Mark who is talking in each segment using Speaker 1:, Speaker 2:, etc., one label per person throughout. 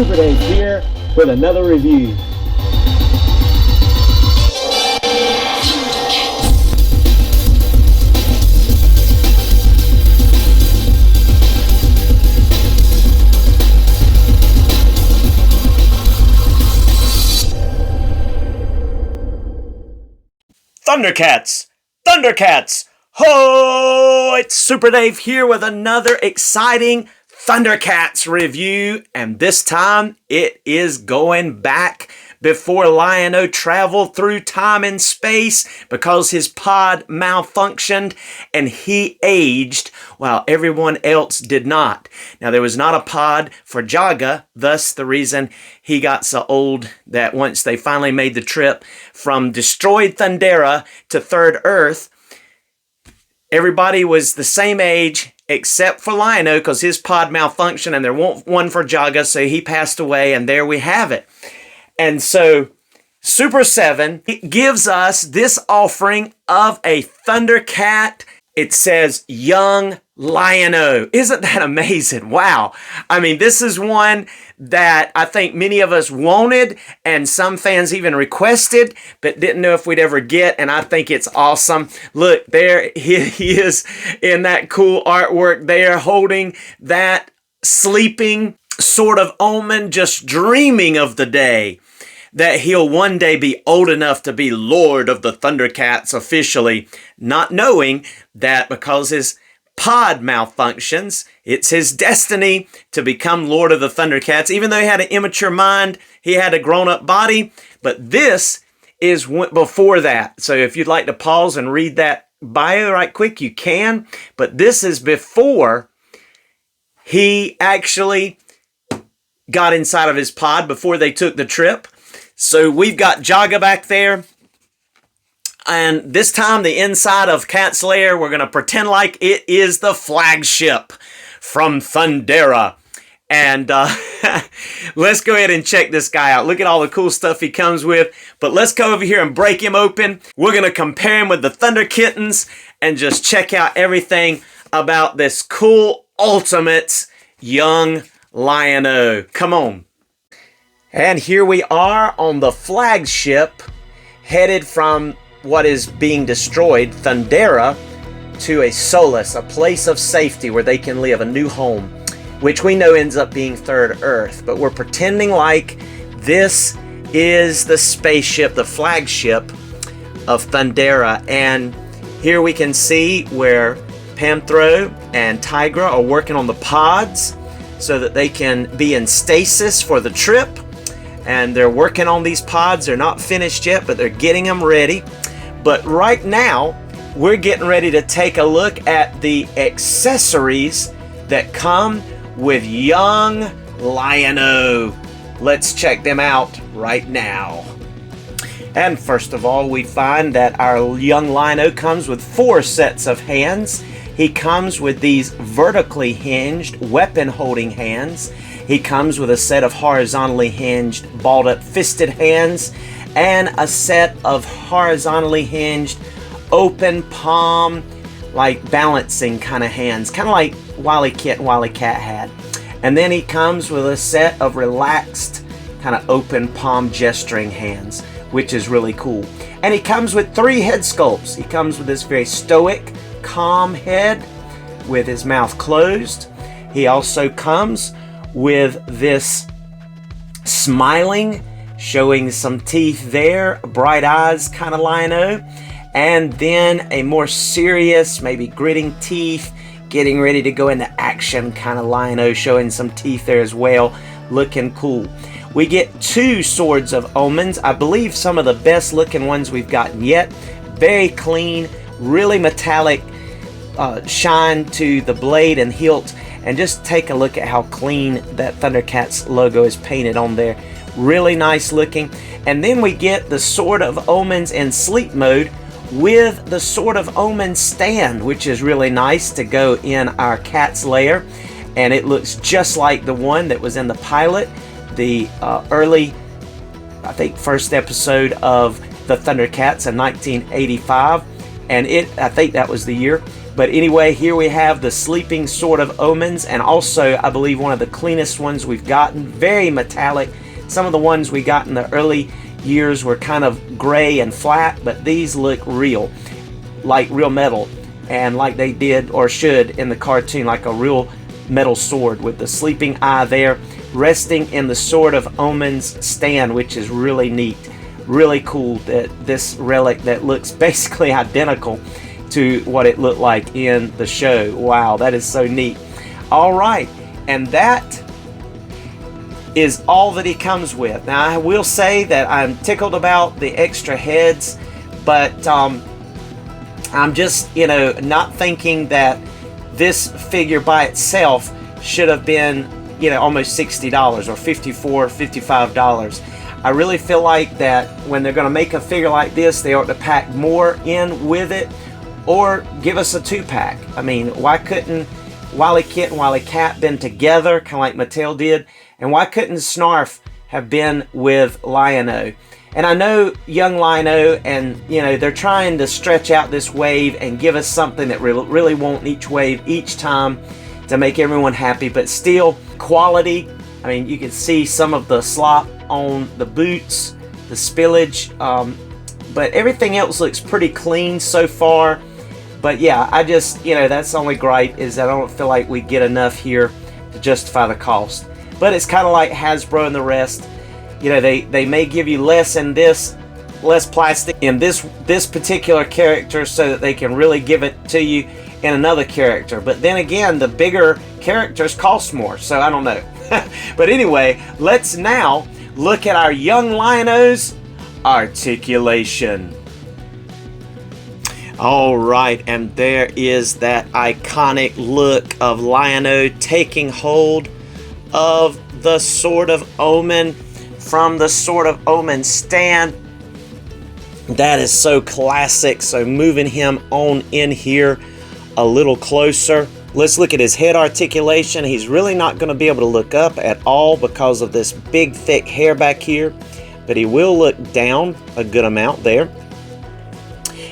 Speaker 1: Super Dave here with another review.
Speaker 2: Thundercats! Thundercats! Ho! It's Super Dave here with another exciting Thundercats review, and this time it is going back before Lion-O traveled through time and space because his pod malfunctioned and he aged while everyone else did not. Now, there was not a pod for Jaga, thus the reason he got so old that once they finally made the trip from destroyed Thundera to Third Earth, everybody was the same age except for Lion-O because his pod malfunctioned and there wasn't one for Jaga, so he passed away, and there we have it. And so Super 7 gives us this offering of a Thundercat. It says Young Lion-O. Isn't that amazing? Wow. I mean, this is one that I think many of us wanted and some fans even requested, but didn't know if we'd ever get, and I think it's awesome. Look, there he is in that cool artwork there, holding that sleeping sort of omen, just dreaming of the day that he'll one day be old enough to be Lord of the Thundercats officially, not knowing that because his pod malfunctions, it's his destiny to become Lord of the Thundercats. Even though he had an immature mind, he had a grown-up body, but this is before that. So if you'd like to pause and read that bio right quick, you can, but this is before he actually got inside of his pod, before they took the trip. So we've got Jaga back there. And this time, the inside of Cat's Lair, we're going to pretend like it is the flagship from Thundera. And let's go ahead and check this guy out. Look at all the cool stuff he comes with. But let's go over here and break him open. We're going to compare him with the Thunder Kittens and just check out everything about this cool Ultimates Young Lion-O. Come on. And here we are on the flagship, headed from what is being destroyed, Thundera, to a solace, a place of safety where they can live, a new home, which we know ends up being Third Earth. But we're pretending like this is the spaceship, the flagship of Thundera. And here we can see where Panthro and Tigra are working on the pods so that they can be in stasis for the trip. And they're working on these pods. They're not finished yet, but they're getting them ready. But right now, we're getting ready to take a look at the accessories that come with Young Lion-O. Let's check them out right now. And first of all, we find that our Young Lion-O comes with 4 sets of hands. He comes with these vertically hinged weapon-holding hands. He comes with a set of horizontally hinged, balled-up fisted hands, and a set of horizontally hinged, open palm, like balancing kind of hands, kind of like Wily Kit and Wily Cat had. And then he comes with a set of relaxed, kind of open palm gesturing hands, which is really cool. And he comes with 3 head sculpts. He comes with this very stoic, calm head with his mouth closed. He also comes with this smiling, showing some teeth there, bright eyes kind of Lion-O, and then a more serious, maybe gritting teeth, getting ready to go into action kind of Lion-O, showing some teeth there as well, looking cool. We get 2 swords of omens, I believe some of the best looking ones we've gotten yet. Very clean, really metallic shine to the blade and hilt. And just take a look at how clean that Thundercats logo is painted on there. Really nice looking. And then we get the Sword of Omens in sleep mode with the Sword of Omens stand, which is really nice to go in our Cat's Lair. And it looks just like the one that was in the pilot, the early, I think, first episode of the Thundercats in 1985. and I think that was the year. But anyway, here we have the sleeping Sword of Omens, and also I believe one of the cleanest ones we've gotten. Very metallic. Some of the ones we got in the early years were kind of gray and flat, but these look real, like real metal, and like they did or should in the cartoon, like a real metal sword with the sleeping eye there, resting in the Sword of Omens stand, which is really neat. Really cool that this relic that looks basically identical to what it looked like in the show. Wow, that is so neat. All right, and that is all that he comes with. Now, I will say that I'm tickled about the extra heads, but I'm just, not thinking that this figure by itself should have been, almost $60 or $54, $55. I really feel like that when they're going to make a figure like this, they ought to pack more in with it, or give us a 2-pack. I mean, why couldn't Wily Kit and Wily Cat been together, kind of like Mattel did? And why couldn't Snarf have been with Lion-O? And I know young Lion-O, and they're trying to stretch out this wave and give us something that really won't each wave each time to make everyone happy, but still quality. I mean, you can see some of the slop on the boots, the spillage, but everything else looks pretty clean so far. But yeah, I just, that's the only gripe, is that I don't feel like we get enough here to justify the cost. But it's kind of like Hasbro and the rest. They may give you less in this, less plastic in this particular character so that they can really give it to you in another character. But then again, the bigger characters cost more, so I don't know. But anyway, let's now look at our young Lion-O's articulation. All right, and there is that iconic look of Lion-O taking hold of the Sword of Omen from the Sword of Omen stand. That is so classic. So moving him on in here a little closer. Let's look at his head articulation. He's really not going to be able to look up at all because of this big thick hair back here, but he will look down a good amount there.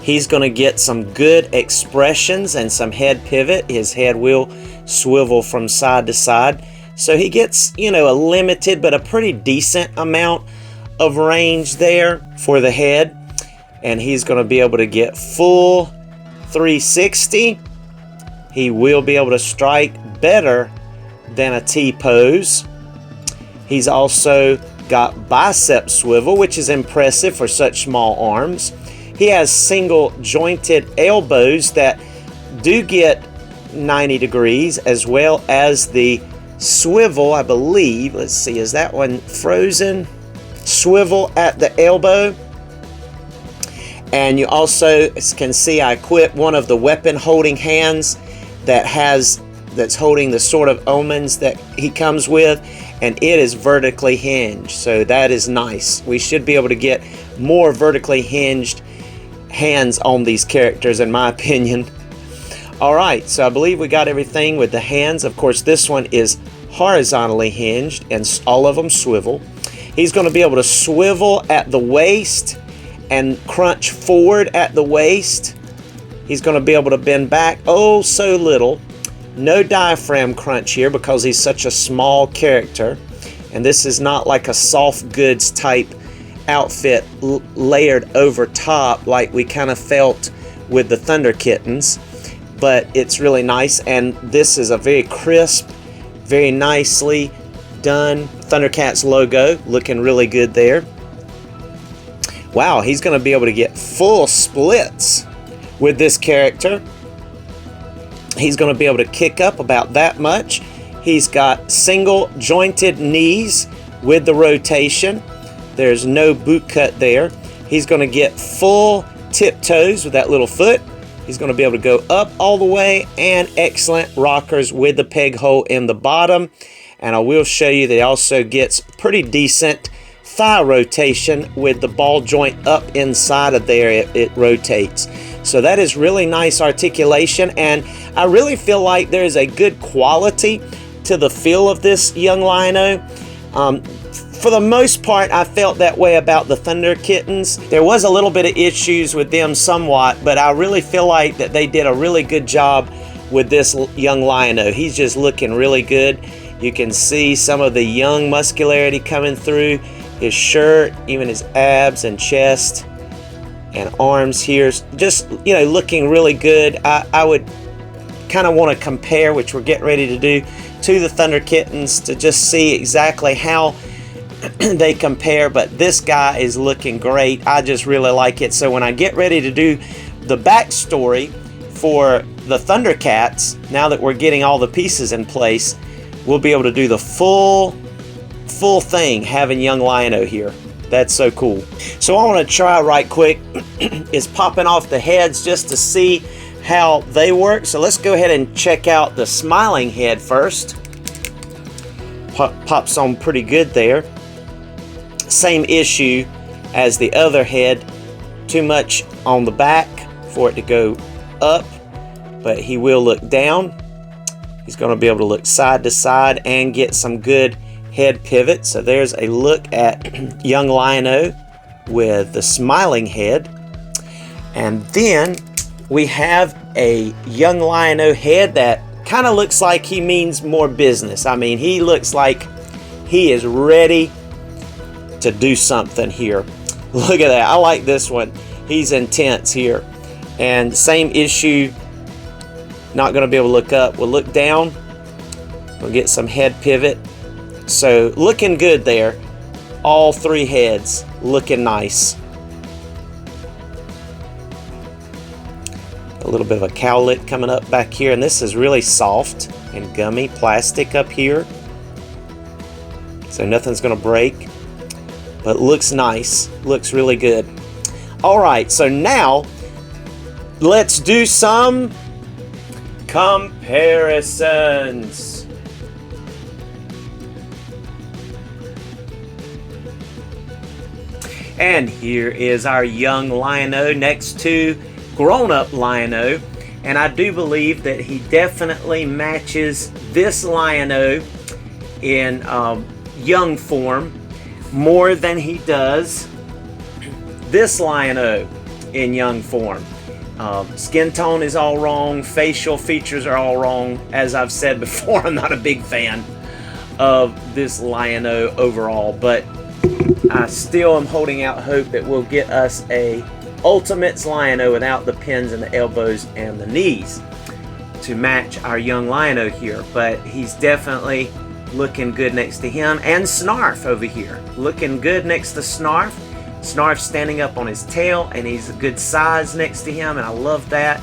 Speaker 2: He's going to get some good expressions and some head pivot. His head will swivel from side to side. So he gets, a limited but a pretty decent amount of range there for the head. And he's going to be able to get full 360. He will be able to strike better than a T-pose. He's also got bicep swivel, which is impressive for such small arms. He has single jointed elbows that do get 90 degrees, as well as the swivel, I believe. Let's see, is that one frozen? Swivel at the elbow. And you also can see I equipped one of the weapon holding hands that's holding the Sword of Omens that he comes with, and it is vertically hinged, so that is nice. We should be able to get more vertically hinged hands on these characters, in my opinion. Alright, so I believe we got everything with the hands. Of course, this one is horizontally hinged, and all of them swivel. He's going to be able to swivel at the waist and crunch forward at the waist. He's going to be able to bend back oh so little. No diaphragm crunch here because he's such a small character. And this is not like a soft goods type outfit layered over top like we kind of felt with the Thunderkittens. But it's really nice, and this is a very crisp, very nicely done Thundercats logo, looking really good there. Wow, he's going to be able to get full splits with this character. He's going to be able to kick up about that much. He's got single jointed knees with the rotation. There's no boot cut there. He's going to get full tiptoes with that little foot. He's going to be able to go up all the way, and excellent rockers with the peg hole in the bottom. And I will show you that he also gets pretty decent thigh rotation with the ball joint up inside of there. It rotates. So that is really nice articulation, and I really feel like there is a good quality to the feel of this young Lion-O. for the most part, I felt that way about the Thunder Kittens. There was a little bit of issues with them somewhat, but I really feel like that they did a really good job with this young Lion-O. He's just looking really good. You can see some of the young muscularity coming through his shirt, even his abs and chest and arms here. Just, you know, looking really good. I would kind of want to compare, which we're getting ready to do, to the Thunder Kittens to just see exactly how they compare, but this guy is looking great. I just really like it. So when I get ready to do the backstory for the Thundercats, now that we're getting all the pieces in place, we'll be able to do the full thing having young Lion-O here. That's so cool. So I want to try right quick is popping off the heads just to see how they work. So let's go ahead and check out the smiling head first. Pops on pretty good there. Same issue as the other head, too much on the back for it to go up, but he will look down. He's going to be able to look side to side and get some good head pivot. So there's a look at young Lion-O with the smiling head. And then we have a young Lion-O head that kind of looks like he means more business. I mean, he looks like he is ready to do something here. Look at that. I like this one. He's intense here. And same issue. Not going to be able to look up. We'll look down. We'll get some head pivot. So looking good there. All three heads looking nice. A little bit of a cowlick coming up back here. And this is really soft and gummy plastic up here. So nothing's going to break. But looks nice, looks really good. All right, so now let's do some comparisons. And here is our young Lion-O next to grown-up Lion-O. And I do believe that he definitely matches this Lion-O in young form more than he does this Lion-O in young form. Skin tone is all wrong. Facial features are all wrong. As I've said before, I'm not a big fan of this Lion-O overall, but I still am holding out hope that we'll get us a Ultimates Lion-O without the pins and the elbows and the knees to match our young Lion-O here. But he's definitely looking good next to him. And Snarf over here, looking good next to Snarf. Snarf standing up on his tail, and he's a good size next to him, and I love that.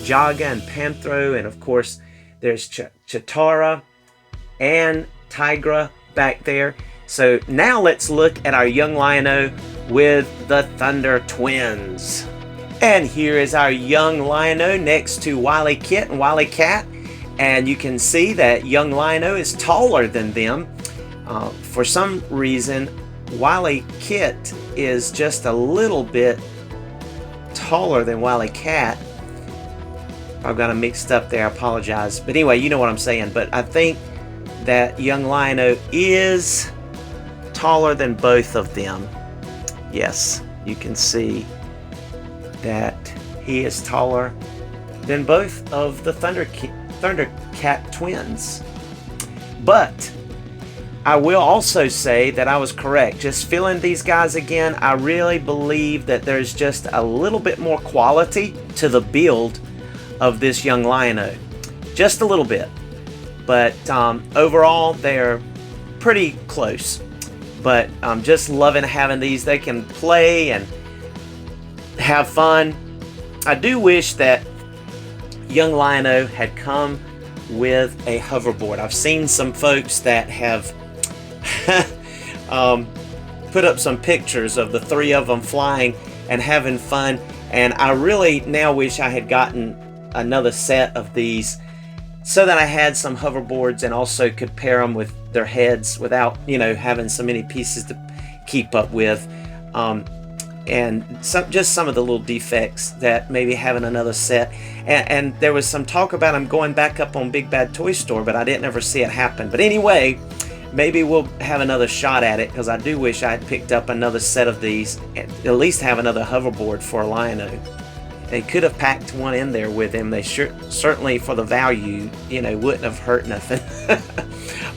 Speaker 2: Jaga and Panthro, and of course there's Chitara and Tigra back there. So now let's look at our young Lion-O with the Thunder Twins. And here is our young Lion-O next to Wily Kit and Wily Cat. And you can see that young Lion-O is taller than them. For some reason, Wily Kit is just a little bit taller than Wily Cat. I've got them mixed up there, I apologize. But anyway, you know what I'm saying. But I think that young Lion-O is taller than both of them. Yes, you can see that he is taller than both of the Thundercat twins. But I will also say that I was correct. Just feeling these guys again, I really believe that there's just a little bit more quality to the build of this young Lion-O. Just a little bit. But overall, they're pretty close. But I'm just loving having these. They can play and have fun. I do wish that young Lion-O had come with a hoverboard. I've seen some folks that have put up some pictures of the three of them flying and having fun, and I really now wish I had gotten another set of these so that I had some hoverboards and also could pair them with their heads without, you know, having so many pieces to keep up with. And just some of the little defects that maybe having another set. And there was some talk about them going back up on Big Bad Toy Store, but I didn't ever see it happen. But anyway, maybe we'll have another shot at it, because I do wish I had picked up another set of these, at least have another hoverboard for a Lion-O. They could have packed one in there with him. They certainly, for the value, you know, wouldn't have hurt nothing.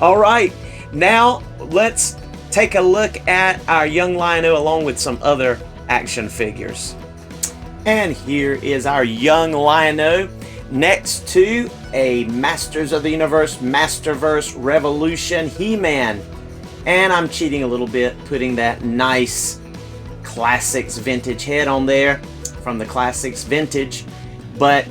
Speaker 2: All right, now let's take a look at our young Lion-O along with some other action figures. And here is our young Lion-O next to a Masters of the Universe Masterverse Revolution He-Man. And I'm cheating a little bit, putting that nice Classics Vintage head on there from the Classics Vintage. But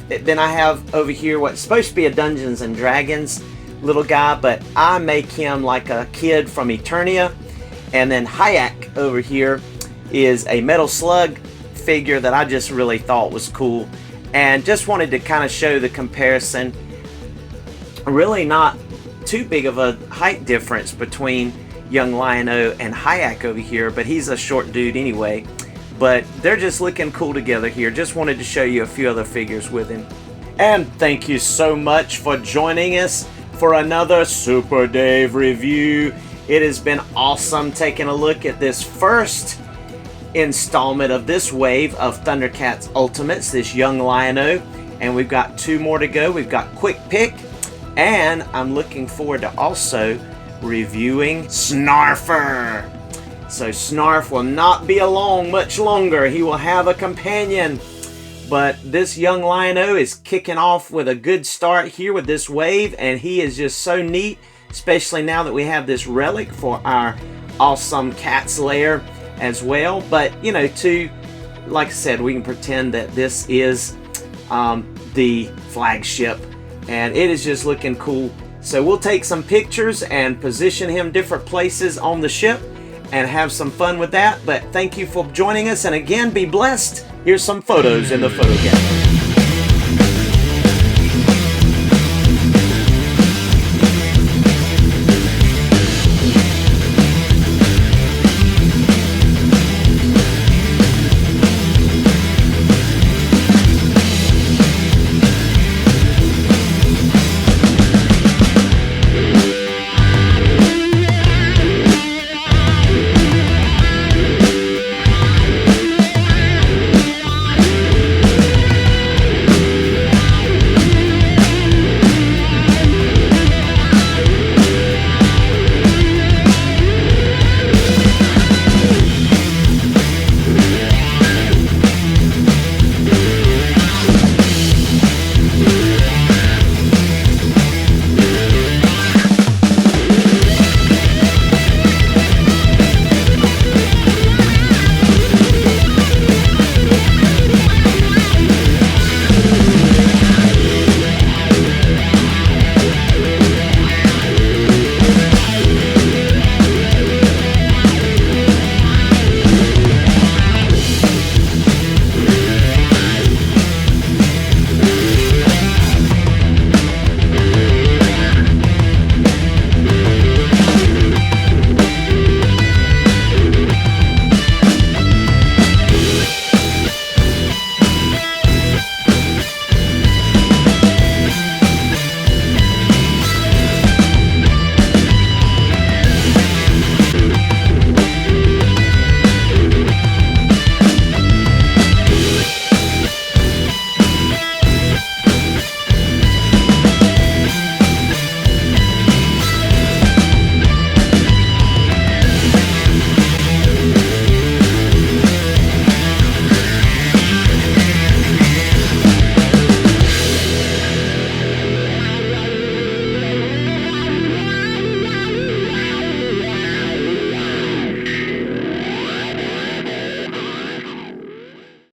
Speaker 2: then I have over here what's supposed to be a Dungeons and Dragons little guy, but I make him like a kid from Eternia. And then Hayek over here is a Metal Slug figure that I just really thought was cool, and just wanted to kind of show the comparison. Really not too big of a height difference between young Lion-O and Hayek over here, but he's a short dude anyway. But they're just looking cool together here. Just wanted to show you a few other figures with him. And thank you so much for joining us for another Super Dave review. It has been awesome taking a look at this first installment of this wave of Thundercats Ultimates, this young Lion-O, and we've got 2 more to go. We've got Quick Pick, and I'm looking forward to also reviewing Snarfer. So Snarf will not be alone much longer. He will have a companion. But this young Lion-O is kicking off with a good start here with this wave, and he is just so neat, especially now that we have this relic for our awesome Cat's Lair as well. But you know, like I said, we can pretend that this is the flagship, and it is just looking cool. So we'll take some pictures and position him different places on the ship and have some fun with that. But thank you for joining us, and again, be blessed. Here's some photos in the photo gallery.